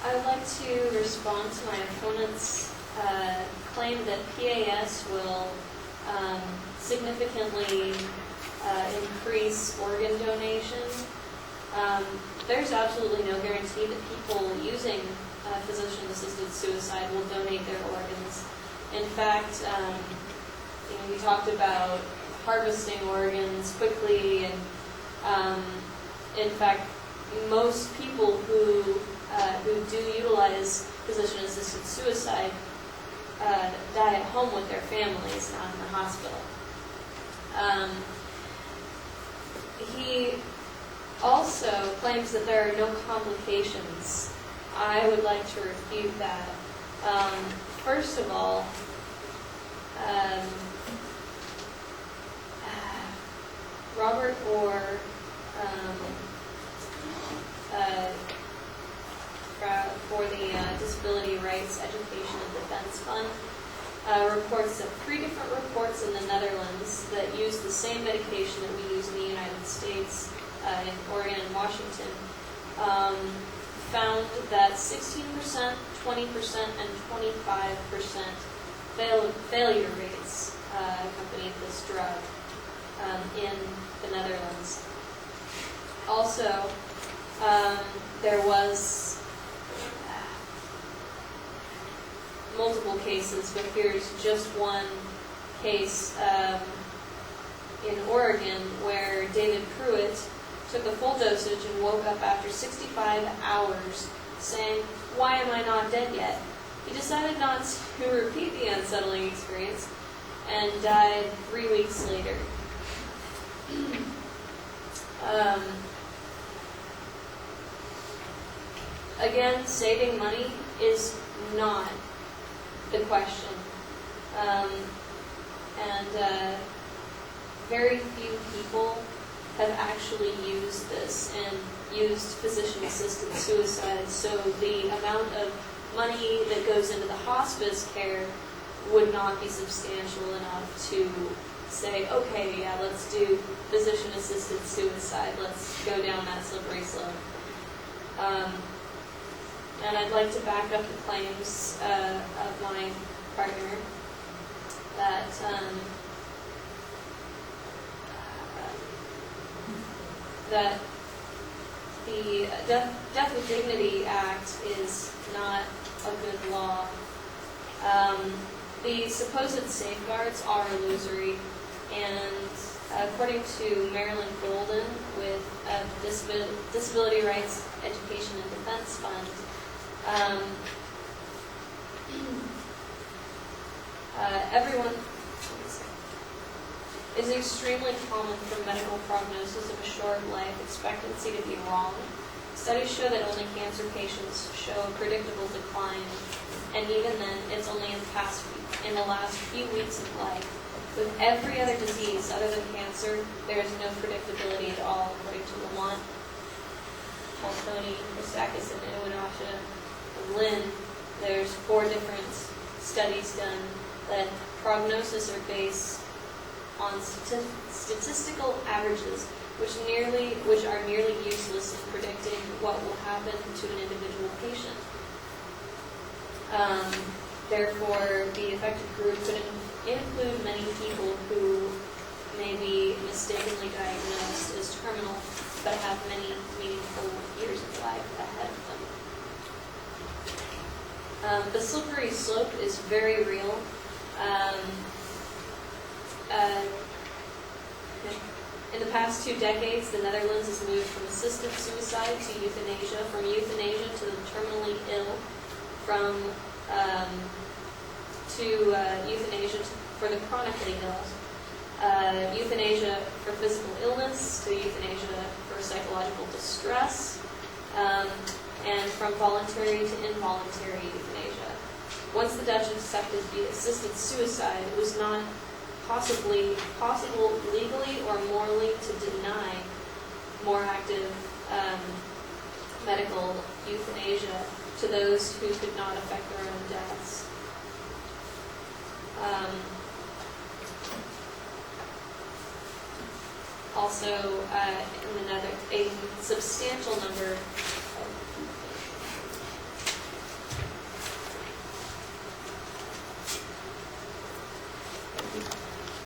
I'd like to respond to my opponent's claim that PAS will significantly increase organ donation. There's absolutely no guarantee that people using physician-assisted suicide will donate their organs. In fact, we talked about harvesting organs quickly, and in fact, most people who do utilize physician-assisted suicide die at home with their families, not in the hospital. He also claims that there are no complications. I would like to refute that. First of all, Robert Orr, for the Disability Rights Education and Defense Fund, reports that 3 different reports in the Netherlands that use the same medication that we use in the United States, in Oregon and Washington, found that 16%, 20%, and 25% failure rates accompanied this drug in the Netherlands. Also, there was multiple cases, but here's just one case in Oregon where David Pruitt took a full dosage and woke up after 65 hours saying, "Why am I not dead yet?" He decided not to repeat the unsettling experience and died 3 weeks later. Again, saving money is not the question. Very few people have actually used this and used physician-assisted suicide, so the amount of money that goes into the hospice care would not be substantial enough to say, okay, yeah, let's do physician-assisted suicide, let's go down that slippery slope. And I'd like to back up the claims of my partner that that the Death with Dignity Act is not a good law. The supposed safeguards are illusory, and according to Marilyn Golden with Disability Rights Education and Defense Fund, everyone is extremely common for medical prognosis of a short life expectancy to be wrong. Studies show that only cancer patients show a predictable decline, and even then, it's only in the last few weeks of life. With every other disease other than cancer, there is no predictability at all, according to Lamont, Falcone, Christakis, and Iwanashi, and Lynn. There's 4 different studies done that prognosis are based on statistical averages, which are nearly useless in predicting what will happen to an individual patient. Therefore, the affected group could include many people who may be mistakenly diagnosed as terminal, but have many meaningful years of life ahead of them. The slippery slope is very real. In the past 2 decades, the Netherlands has moved from assisted suicide to euthanasia, from euthanasia to the terminally ill, to euthanasia for the chronically ill, euthanasia for physical illness, to euthanasia for psychological distress, and from voluntary to involuntary euthanasia. Once the Dutch accepted the assisted suicide, it was not possible legally or morally to deny more active medical euthanasia to those who could not affect their own deaths. Also, a substantial number